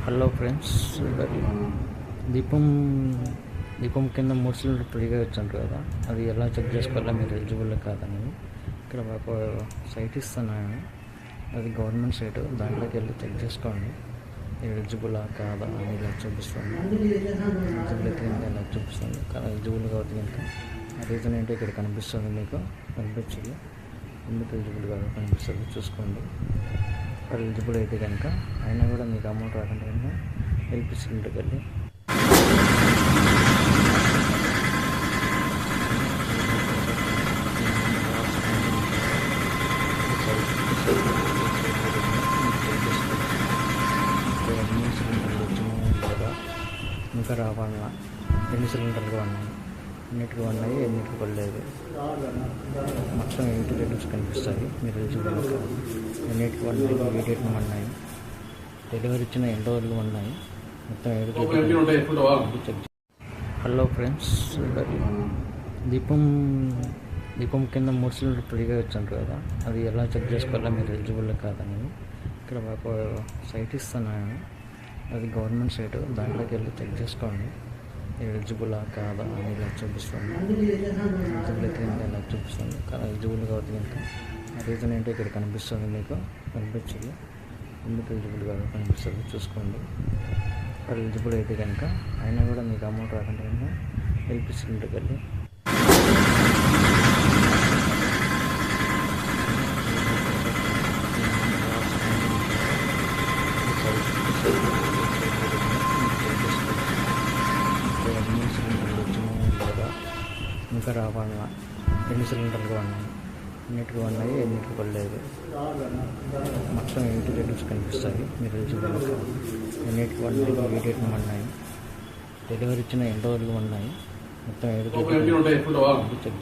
Hello friends, దీపం దీపం కింద 3 సిలిండర్ ఫ్రీగా వచ్చాను కదా, అది ఎలా చెక్ చేసుకోవాలో మీరు ఎలిజిబుల్ కాదని ఇక్కడ ఒక సైట్ ఇస్తున్నాను. అది గవర్నమెంట్ సైట్, దాంట్లోకి వెళ్ళి చెక్ చేసుకోండి ఎలిజిబులా కాదా అని ఇలా చూపిస్తుంది. ఎలిజిబిలిటీ ఇలా చూపిస్తుంది కానీ ఎలిజిబుల్ కావద్దు కనుక ఆ రీజన్ ఏంటో ఇక్కడ కనిపిస్తుంది, మీకు కనిపించదు. ఎందుకు ఎలిజిబుల్ కాదు కనిపిస్తుంది, చూసుకోండి. ఎలిజిబుల్ అయితే కనుక అయినా కూడా మీకు అమౌంట్ రాకుండా కనుక ఎల్పీ సిలిండర్కి వెళ్ళి ఎన్ని సిలిండర్లు వచ్చినాయి లేదా ఇంకా రావాలన్నా ఎన్ని సిలిండర్లు ఉన్నాయి, ఎన్నిటికి ఉన్నాయి ఎన్నిటికి పడలేదు, మొత్తం 8 రేటింగ్స్ కనిపిస్తాయి. మీరు ఎలిజిబుల్ ఎన్నిటికి ఉన్నాయి, ఏ డేట్ను ఉన్నాయి, డెలివరీ ఇచ్చిన ఎన్ని రోజులు ఉన్నాయి, మొత్తం 7 చెక్. హలో ఫ్రెండ్స్, దీపం కింద 3 సిలిండర్ ఫ్రీగా వచ్చాను కదా, అది ఎలా చెక్ చేసుకోవాలో మీరు ఎలిజిబుల్ కాదని ఇక్కడ ఒక సైట్ ఇస్తున్నాను. అది గవర్నమెంట్ సైట్, దాంట్లోకి వెళ్ళి చెక్ చేసుకోండి ఎలిజిబులా కాదా అని ఇలా చూపిస్తుంది. ఎలిజిబిలిటీ ఇలా చూపిస్తుంది కానీ ఎలిజిబుల్ కావద్దు కనుక ఆ రీజన్ ఏంటో ఇక్కడ కనిపిస్తుంది, మీకు కనిపించదు. ఎందుకు ఎలిజిబుల్ కాదు కనిపిస్తుంది, చూసుకోండి. ఎలిజిబుల్ అయితే కనుక అయినా కూడా మీకు అమౌంట్ రాకుండా కనుక ఎల్పీ సిలిండర్కి వెళ్ళి ఎన్ని సిలిండర్లు వచ్చినాయి లేదా ఇంకా రావాలన్నా ఎన్ని సిలిండర్లు ఉన్నాయి, ఎన్నిటికి ఉన్నాయి ఎన్నిటికి పడలేదు, మొత్తం 8 రేటింగ్స్ కనిపిస్తాయి. మీరు ఎలిజిబుల్ ఎన్నిటికి ఉన్నాయి, ఏ డేట్ను ఉన్నాయి, డెలివరీ ఇచ్చిన ఎన్ని రోజులు ఉన్నాయి, మొత్తం 7 చెక్.